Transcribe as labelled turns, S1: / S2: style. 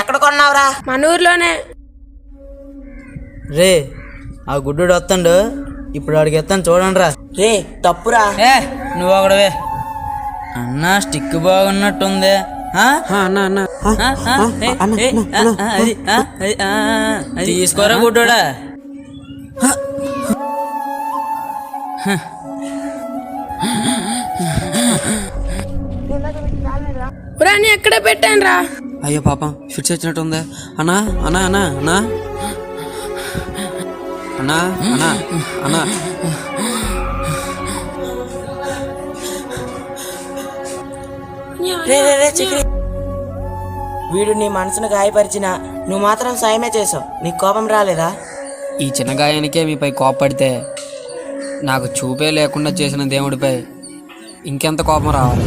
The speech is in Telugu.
S1: ఎక్కడ కొన్నావురా?
S2: మన ఊర్లోనే.
S3: రే ఆ గుడ్డు వస్తాడు, ఇప్పుడు వాడికి ఎత్తాను చూడండి రా.
S1: రే తప్పురా.
S3: నువ్వు ఒకడవే అన్నా, స్టిక్ బాగున్నట్టుంది. తీసుకోరా గుడ్డోడా.
S2: నీ ఎక్కడ పెట్టాను రా.
S4: అయ్యో పాపం ఫిట్స్ వచ్చినట్టుంది. అన్నా అన్నా అన్నా అన్నా అన్నా అన్నా అన్నా
S1: రే రే రే చక్రి, వీడు నీ మనసును గాయపరిచిన, నువ్వు మాత్రం సాయమే చేసావు. నీకు కోపం రాలేదా?
S4: ఈ చిన్న గాయానికే మీపై కోపపడితే నాకు చూపే లేకుండా చేసిన దేవుడిపై ఇంకెంత కోపం రావాలి?